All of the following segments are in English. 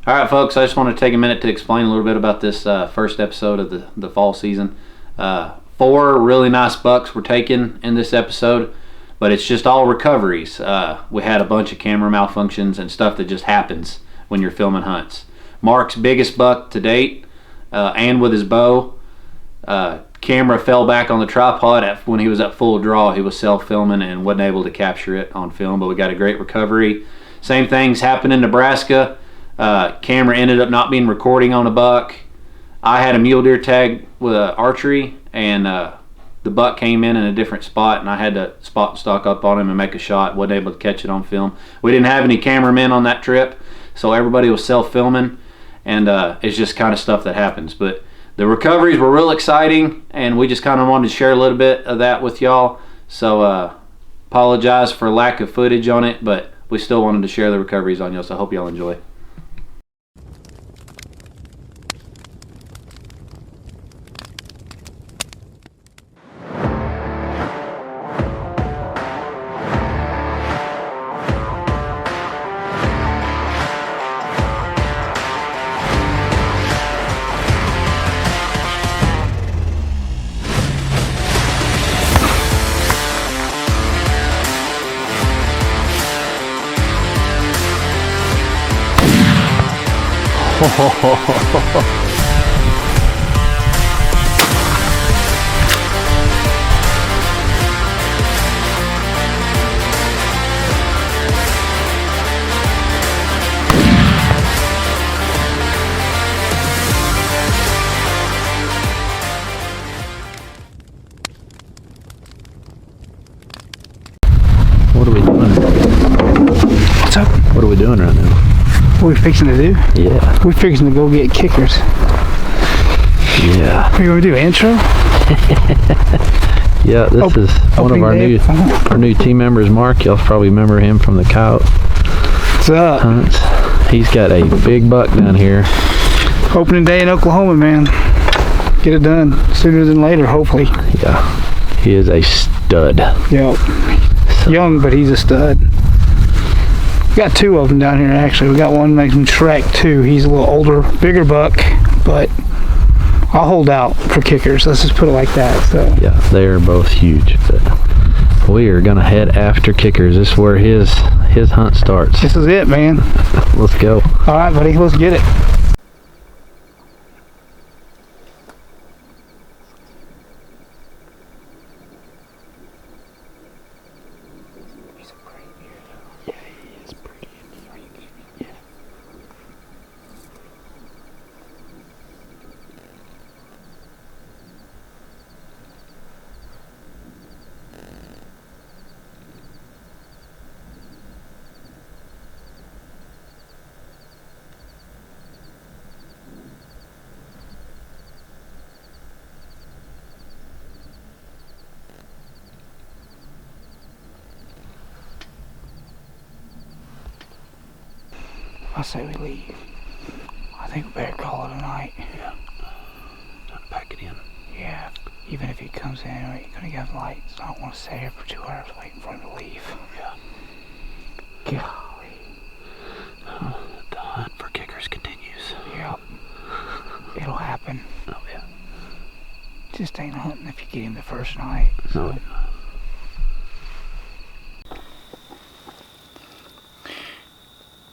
All right, folks, I just want to take a minute to explain a little bit about this first episode of the fall season. 4 really nice bucks were taken in this episode, but it's just all recoveries. We had a bunch of camera malfunctions and stuff that just happens when you're filming hunts. Mark's biggest buck to date, and with his bow, camera fell back on the tripod when he was at full draw. He was self-filming and wasn't able to capture it on film, but we got a great recovery. Same things happened in Nebraska. Camera ended up not being recording on a buck. I had a mule deer tag with archery, and the buck came in a different spot, and I had to spot and stock up on him and make a shot. Wasn't able to catch it on film. We didn't have any cameramen on that trip, so everybody was self-filming, and it's just kind of stuff that happens. But the recoveries were real exciting, and we just kind of wanted to share a little bit of that with y'all. So apologize for lack of footage on it, but we still wanted to share the recoveries on y'all, so I hope y'all enjoy. What are we doing? What's up? What are we doing right now? What are we fixing to do? Yeah. We're fixing to go get kickers. Yeah. What are you going to do, intro? Yeah, this is one of our new team members, Mark. Y'all probably remember him from the coyote What's up? hunts. He's got a big buck down here. Opening day in Oklahoma, man. Get it done sooner than later, hopefully. Yeah. He is a stud. Yep. Young, but he's a stud. We got 2 of them down here, actually. We got one named Shrek, too. He's a little older, bigger buck, but I'll hold out for kickers. Let's just put it like that. So Yeah, they are both huge. But we are going to head after kickers. This is where his hunt starts. this is it, man. Let's go. All right, buddy. Let's get it. I say we leave. I think we better call it a night. Yeah. Time to pack it in. Yeah, even if he comes in, we ain't gonna get lights. I don't want to stay here for 2 hours waiting for him to leave. Yeah. Golly. The hunt for kickers continues. Yep. It'll happen. Oh, yeah. Just ain't hunting if you get him the first night. No.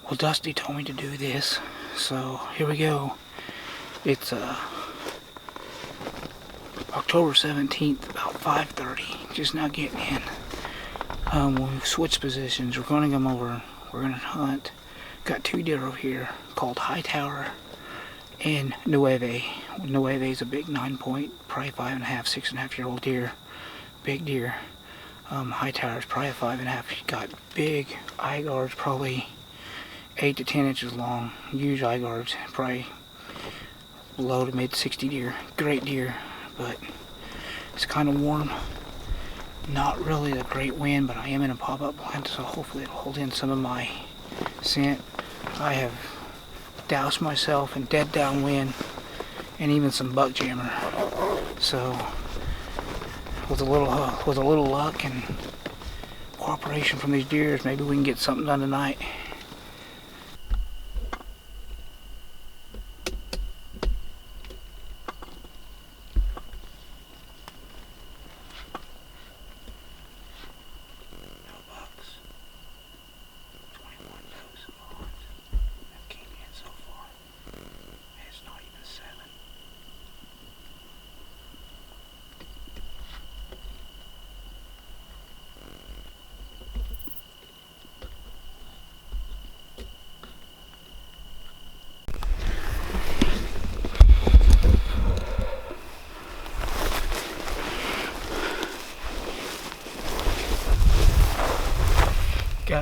Well, Dusty told me to do this, so here we go. It's October 17th, about 5:30. Just now getting in. We've switched positions. We're going to come over. We're going to hunt. Got 2 deer over here called Hightower and Nueve. Nueve is a big 9-point, probably 5.5, 6.5-year-old deer. Big deer. Hightower is probably a 5.5. He's got big eye guards, probably 8 to 10 inches long. Huge eye guards, probably low to mid 60 deer. Great deer, but it's kind of warm. Not really a great wind, but I am in a pop-up blind, so hopefully it'll hold in some of my scent. I have doused myself in dead downwind and even some buck jammer. So with a little luck and cooperation from these deers, maybe we can get something done tonight.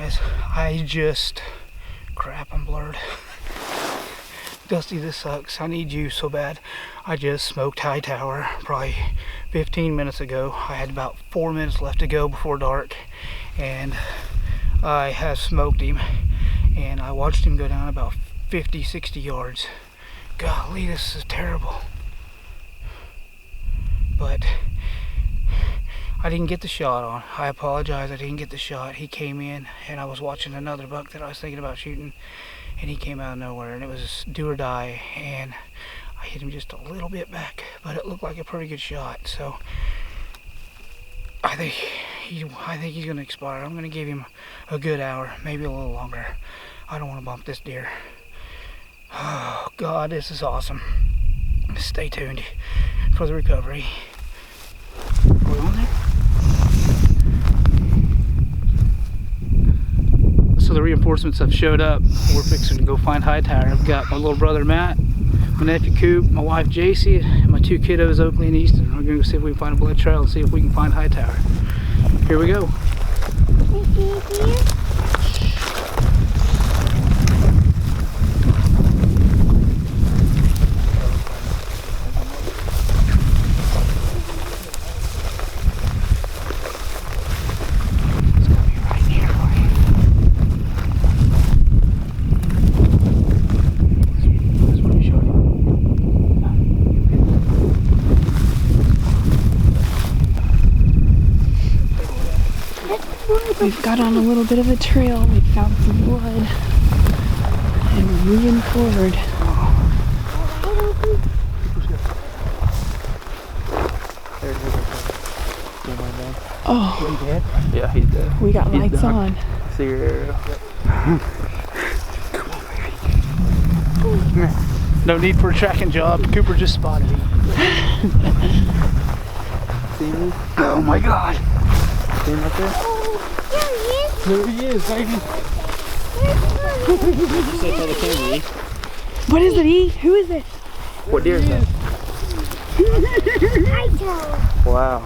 guys. Crap, I'm blurred. Dusty, this sucks. I need you so bad. I just smoked Hightower probably 15 minutes ago. I had about 4 minutes left to go before dark, and I have smoked him, and I watched him go down about 50, 60 yards. Golly, this is terrible. But I didn't get the shot on. I apologize, I didn't get the shot. He came in, and I was watching another buck that I was thinking about shooting, and he came out of nowhere, and it was do or die, and I hit him just a little bit back, but it looked like a pretty good shot. So I think he's gonna expire. I'm gonna give him a good hour, maybe a little longer. I don't want to bump this deer. Oh God, this is awesome. Stay tuned for the recovery. Are we on there? So the reinforcements have showed up. We're fixing to go find Hightower. I've got my little brother Matt, my nephew Coop, my wife Jacy, and my two kiddos Oakley and Easton. We're gonna go see if we can find a blood trail and see if we can find Hightower. Here we go. We've got on a little bit of a trail. We found some blood and we're moving forward. Oh, He dead? Yeah, he's dead. we got lights on. See your arrow. No need for a tracking job. Cooper just spotted him. See me? Oh my God. See him up there? There he is, baby. What is it, E? Who is it? What deer is that? Hightower. Wow.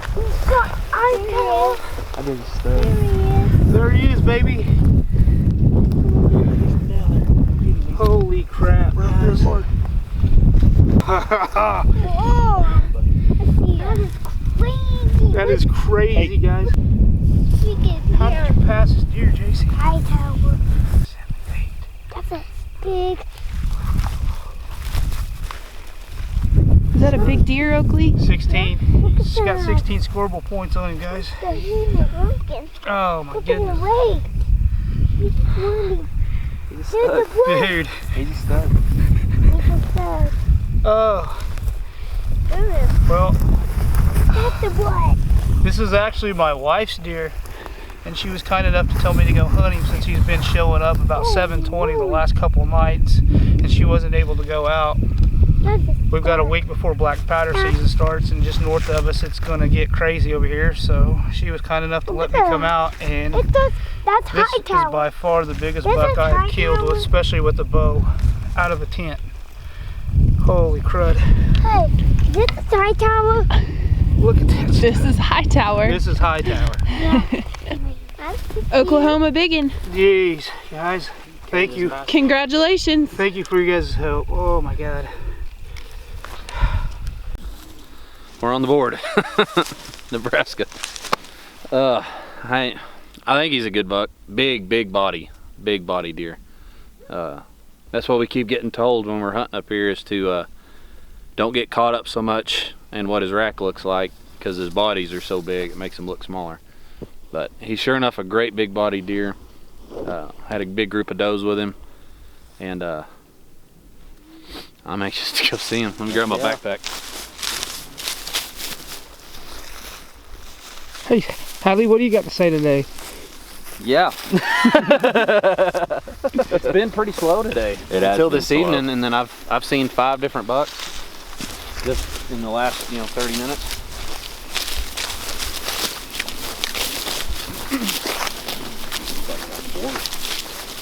Hightower. I did a stud. There he is, baby. Holy crap. Guys. Whoa. That is crazy. That is crazy, guys. How did you pass this deer, Jacy? Hightower. That's a big. Is that a big deer, Oakley? 16. He's got 16 scoreable points on him, guys. Oh my Look at goodness. the leg. He's running. He's a Here's stud. the blood. Dude. He's a stud. He's a stud. Oh. Well, That's the blood. this is actually my wife's deer, and she was kind enough to tell me to go hunt him since he's been showing up about 7:20 the last couple of nights, and she wasn't able to go out. We've got a week before black powder season starts, and just north of us it's going to get crazy over here, so she was kind enough to let me come out, and That's this is Hightower. by far the biggest This buck is I have killed, Hightower. especially with the bow, out of a tent. Holy crud. Hey, this is Hightower. Look at this. This is Hightower. This is Hightower. Oklahoma biggin. Jeez, guys. Thank you. Congratulations. Thank you for your guys' help. Oh my God. We're on the board. Nebraska. I think he's a good buck. Big body deer. That's what we keep getting told when we're hunting up here, is to don't get caught up so much in what his rack looks like, because his bodies are so big it makes him look smaller. But he's sure enough a great big body deer. Had a big group of does with him, and I'm anxious to go see him. Let me grab my backpack. Hey, Hadley, what do you got to say today? Yeah. It's been pretty slow today. It has until been this slow. evening, and then I've seen 5 different bucks just in the last 30 minutes.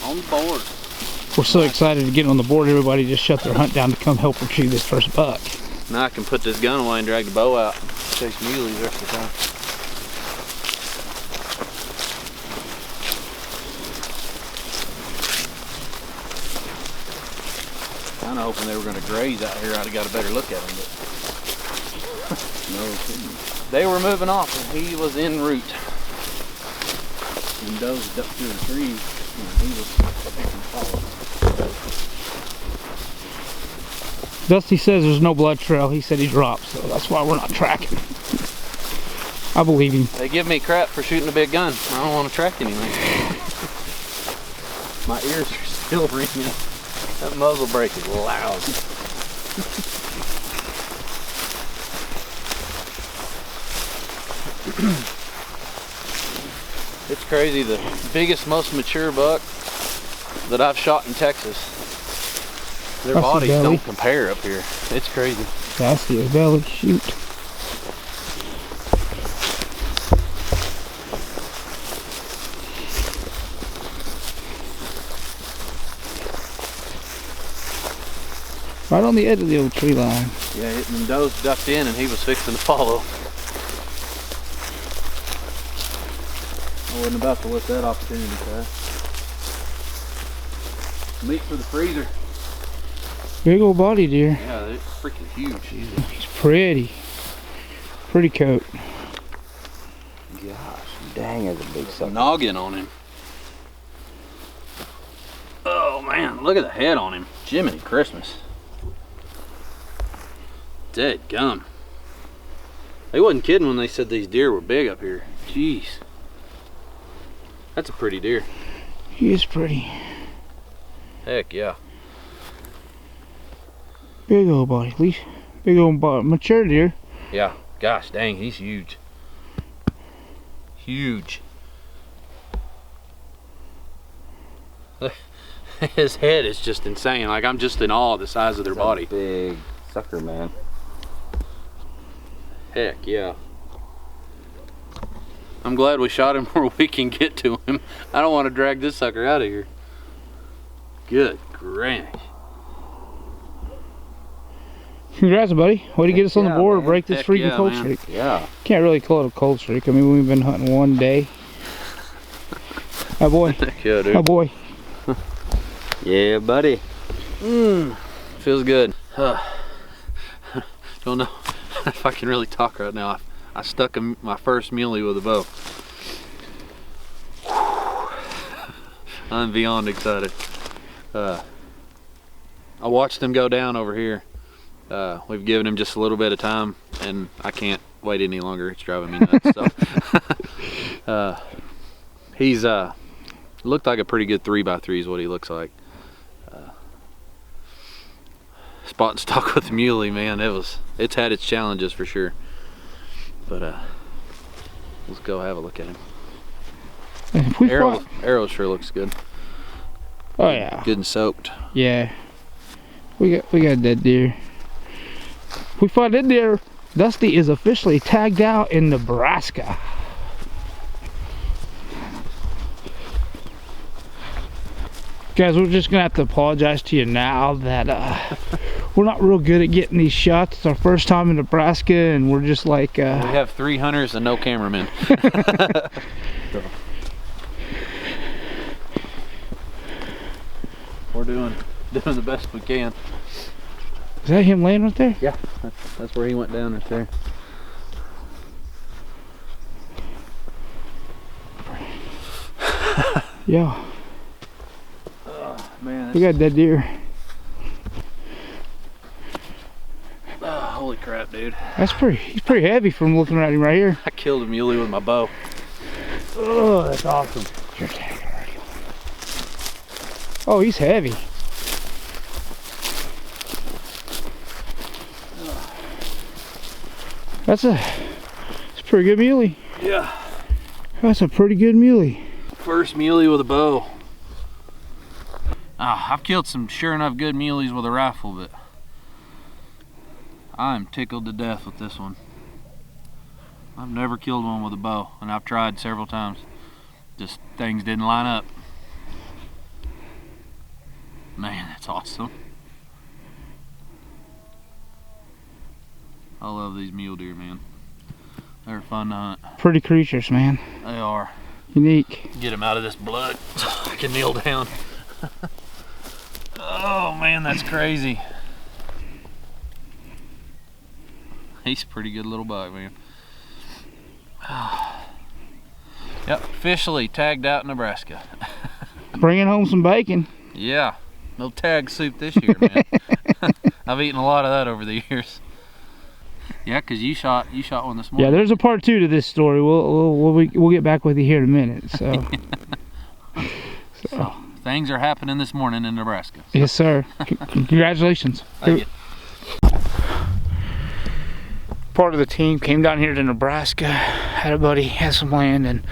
On the board. We're so excited to get on the board. Everybody just shut their hunt down to come help retrieve this first buck. Now I can put this gun away and drag the bow out. Chase muleys the rest of the time. Kind of hoping they were going to graze out here. I'd have got a better look at them, but no kidding. They were moving off, and he was en route. And dozed up through the trees, and he was picking follow. Dusty says there's no blood trail. He said he dropped, so that's why we're not tracking. I believe him. They give me crap for shooting a big gun. I don't want to track anything. My ears are still ringing. That muzzle brake is loud. It's crazy. The biggest, most mature buck that I've shot in Texas, their bodies don't compare up here. It's crazy. I see his belly. Shoot. Right on the edge of the old tree line. Yeah, and does ducked in and he was fixing to follow. I wasn't about to let that opportunity pass. Meat for the freezer. Big old body deer. Yeah, it's freaking huge. He's pretty. Pretty coat. Gosh, dang, there's a big sucker. Noggin on him. Oh man, look at the head on him. Jiminy Christmas. Dead gum. They wasn't kidding when they said these deer were big up here. Jeez. That's a pretty deer. He is pretty. Heck yeah. Big old body. At least big old body. Mature deer. Yeah. Gosh dang, he's huge. Huge. His head is just insane. Like, I'm just in awe of the size of their body. Big sucker, man. Heck yeah. I'm glad we shot him where we can get to him. I don't want to drag this sucker out of here. Good granny. Congrats, buddy. Way to get us on the board to break this Heck freaking yeah, cold man. streak. Yeah. Can't really call it a cold streak. I mean, we've been hunting one day. Oh boy. Heck yeah, dude. Oh boy. Yeah, buddy. Feels good. Don't know if I can really talk right now. I stuck my first muley with a bow. I'm beyond excited. I watched him go down over here. We've given him just a little bit of time, and I can't wait any longer. It's driving me nuts. So, he's looked like a pretty good 3x3 is what he looks like. Spot and stock with the muley, man. It's had its challenges for sure. But let's go have a look at him. Arrow sure looks good. Oh yeah. Good and soaked. Yeah. We got that deer. We fought that deer. Dusty is officially tagged out in Nebraska. Guys, we're just gonna have to apologize to you now that we're not real good at getting these shots. It's our first time in Nebraska, and we're just like we have 3 hunters and no cameramen. So, we're doing the best we can. Is that him laying right there? Yeah, that's where he went down right there. Yeah. Man, We got that deer. holy crap, dude. He's pretty heavy from looking at him right here. I killed a muley with my bow. Oh, that's awesome. Oh, he's heavy. It's a pretty good muley. Yeah. That's a pretty good muley. First muley with a bow. I've killed some sure enough good muleys with a rifle, but I'm tickled to death with this one. I've never killed one with a bow, and I've tried several times. Just things didn't line up. Man, that's awesome. I love these mule deer, man. They're fun to hunt. Pretty creatures, man. They are. Unique. Get them out of this blood. I can kneel down. Oh man, that's crazy. He's a pretty good little buck, man. Yep, officially tagged out in Nebraska. Bringing home some bacon. Yeah, no tag soup this year, man. I've eaten a lot of that over the years. Yeah, cause you shot one this morning. Yeah, there's a part 2 to this story. We'll get back with you here in a minute. So, so things are happening this morning in Nebraska. So. Yes, sir. Congratulations. Thank you. Part of the team came down here to Nebraska. Had a buddy, had some land, and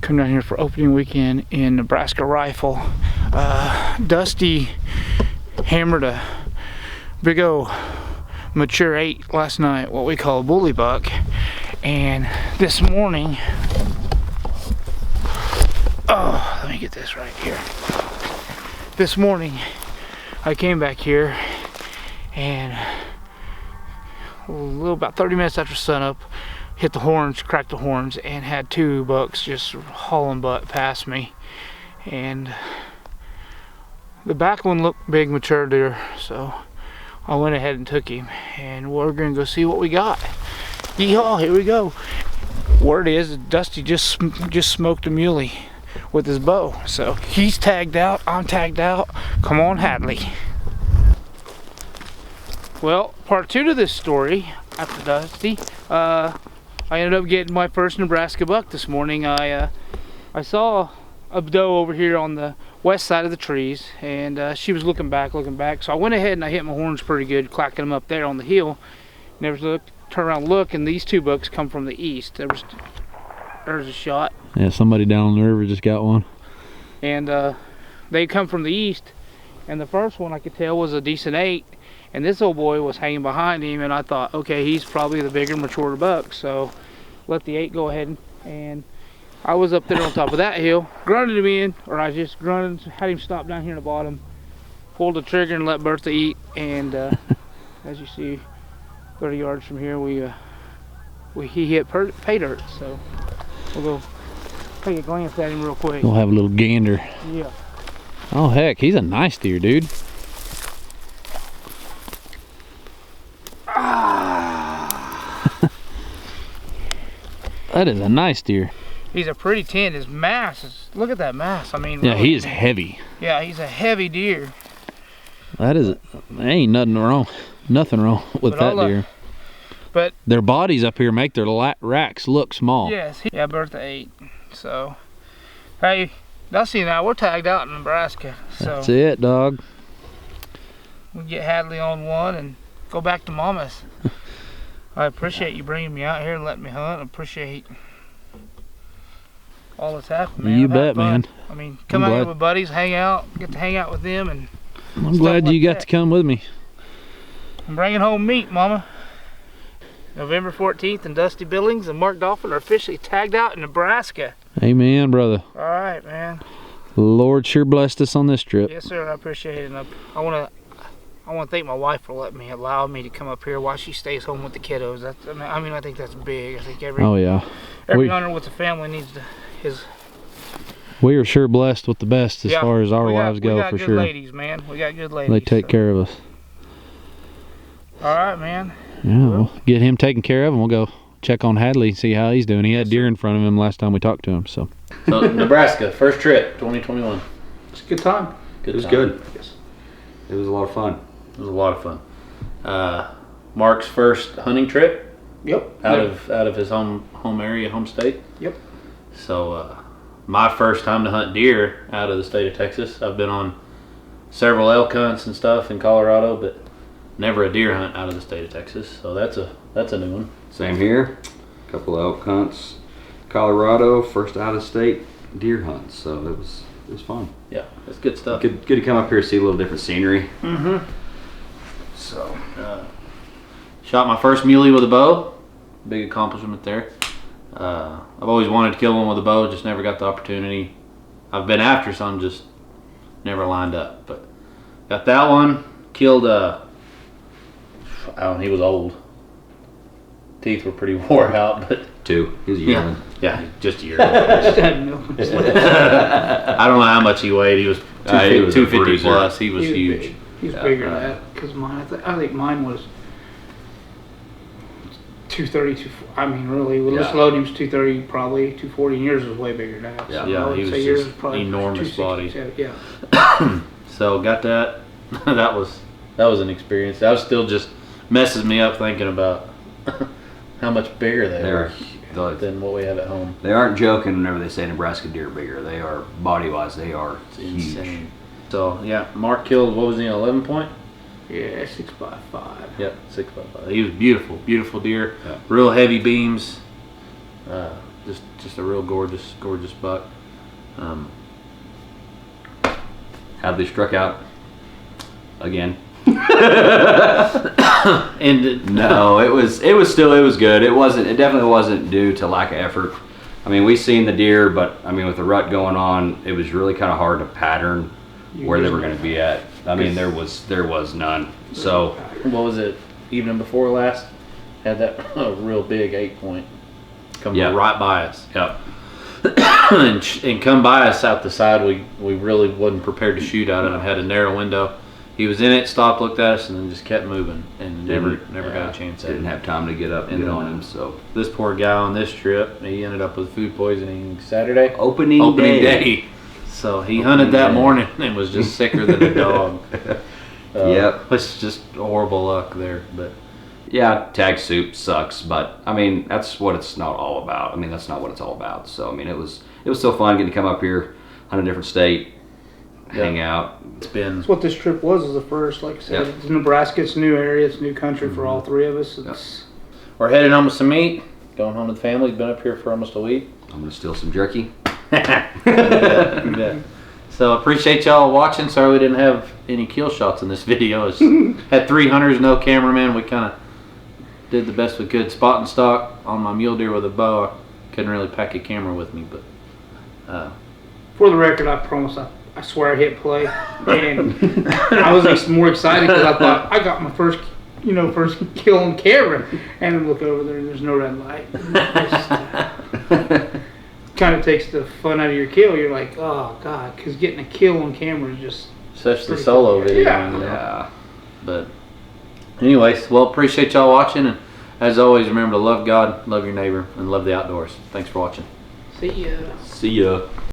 come down here for opening weekend in Nebraska rifle. Dusty hammered a big old mature 8 last night, what we call a bully buck, and this morning, oh, let me get this right here. This morning I came back here and a little about 30 minutes after sunup, hit the horns, cracked the horns, and had 2 bucks just hauling butt past me. And the back one looked big, mature deer, so I went ahead and took him, and we're gonna go see what we got. Yeehaw, here we go. Word is Dusty just smoked a muley with his bow, so he's tagged out, I'm tagged out. Come on, Hadley. Well, part 2 to this story after Dusty, I ended up getting my first Nebraska buck this morning. I saw a doe over here on the west side of the trees, and she was looking back, so I went ahead and I hit my horns pretty good, clacking them up there on the hill. Never looked, turn around and look, and these 2 bucks come from the east. There's a shot. Yeah, somebody down on the river just got one. And they come from the east, and the first one I could tell was a decent 8, and this old boy was hanging behind him, and I thought, okay, he's probably the bigger, mature buck, so let the 8 go ahead, and I was up there on top of that hill, grunted him in, or I just grunted, had him stop down here in the bottom, pulled the trigger and let Bertha eat, and as you see, 30 yards from here, he hit pay dirt, so we'll go take a glance at him real quick. We'll have a little gander. Yeah. Oh heck, he's a nice deer, dude. That is a nice deer. He's a pretty 10. His mass is, look at that mass. I mean, Yeah, really, he is heavy. Yeah, he's a heavy deer. That is, there ain't nothing wrong with that deer. But their bodies up here make their racks look small. Yes, yeah, Bertha 8. So, hey, Dusty and I, we're tagged out in Nebraska. So that's it, dog. We get Hadley on one and go back to Mama's. I appreciate you bringing me out here and letting me hunt. I appreciate all that's happened, man. You bet, man. I mean, come out here with buddies, hang out, get to hang out with them, and I'm glad you got to come with me. I'm bringing home meat, Mama. November 14th, and Dusty Billings and Mark Dolphin are officially tagged out in Nebraska. Amen, brother. All right, man. Lord sure blessed us on this trip. Yes, sir. I appreciate it. And I want to thank my wife for letting me, allow me to come up here while she stays home with the kiddos. I think that's big. I think every hunter with a family needs to. We are sure blessed with the best as far as our wives go, for sure. We got good ladies, man. We got good ladies. They take care of us. All right, man. Yeah, we'll get him taken care of, and we'll go check on Hadley, see how he's doing. He had deer in front of him last time we talked to him. So Nebraska, first trip, 2021. It's a good time. It was good. Yes. It was a lot of fun. It was a lot of fun. Mark's first hunting trip. Yep. Out of his home area, home state. Yep. So my first time to hunt deer out of the state of Texas. I've been on several elk hunts and stuff in Colorado, but never a deer hunt out of the state of Texas. So that's a new one. Same here. A couple of elk hunts. Colorado, first out of state deer hunts. So it was fun. Yeah, it's good stuff. Good to come up here and see a little different scenery. Mm-hmm. So shot my first muley with a bow. Big accomplishment there. I've always wanted to kill one with a bow, just never got the opportunity. I've been after some, just never lined up. But got that one. Killed he was old. Teeth were pretty wore out, but 2. He was a yearling. Yeah, just a year. I don't know how much he weighed. He was 250 plus. He was huge. He's Yeah, bigger than that because mine. I think mine was 230. I mean, really, with this load, he was 230, probably 240. And yours was way bigger than that. Yeah. So Yeah, I would he was say yours just was probably enormous body. 267, Yeah. So got that. that was an experience. That was still just messes me up thinking about how much bigger they are than what we have at home. They aren't joking whenever they say Nebraska deer are bigger. They are, body-wise, they are huge. Insane. So yeah, Mark killed, what was he, 11 point? Yeah, 6x5. Yep, 6x5. He was beautiful deer. Yeah. Real heavy beams. Just a real gorgeous buck. Hadley struck out again. And No, it was good. It definitely wasn't due to lack of effort. I mean, we seen the deer, but I mean, with the rut going on, it was really kind of hard to pattern where they were going to be at. I mean, there was none. So what was it? Evening before last, had that real big 8 point come right by us. Yep. and come by us out the side. We really wasn't prepared to shoot out of him. Had a narrow window. He was in it, stopped, looked at us, and then just kept moving, and never got a chance at Didn't it. have time to get up and get on him. So This poor guy on this trip, he ended up with food poisoning Saturday. opening day. So he hunted that morning and was just sicker than a dog. Yep. It's just horrible luck there, but Yeah, tag soup sucks, but I mean that's what it's not all about. I mean that's not what it's all about. So I mean it was so fun getting to come up here, hunt a different state, hang out. it's been That's what this trip was the first. Like I said, Yep. it's Nebraska. It's a new area. It's new country for all three of us. It's we're heading home with some meat. Going home to the family. Been up here for almost a week. I'm gonna steal some jerky. You bet. So appreciate y'all watching. Sorry we didn't have any kill shots in this video. Had 3 hunters, no cameraman. We kind of did the best we could. Spot and stock on my mule deer with a bow. I couldn't really pack a camera with me, but for the record. I promise. I swear I hit play, and I was more excited because I thought I got my first kill on camera, and I look over there and there's no red light. Kind of takes the fun out of your kill. You're like, oh god, because getting a kill on camera is just such the pretty solo cool. video. Yeah. You know? Yeah. But anyways, well, appreciate y'all watching, and as always, remember to love God, love your neighbor, and love the outdoors. Thanks for watching. See ya. See ya.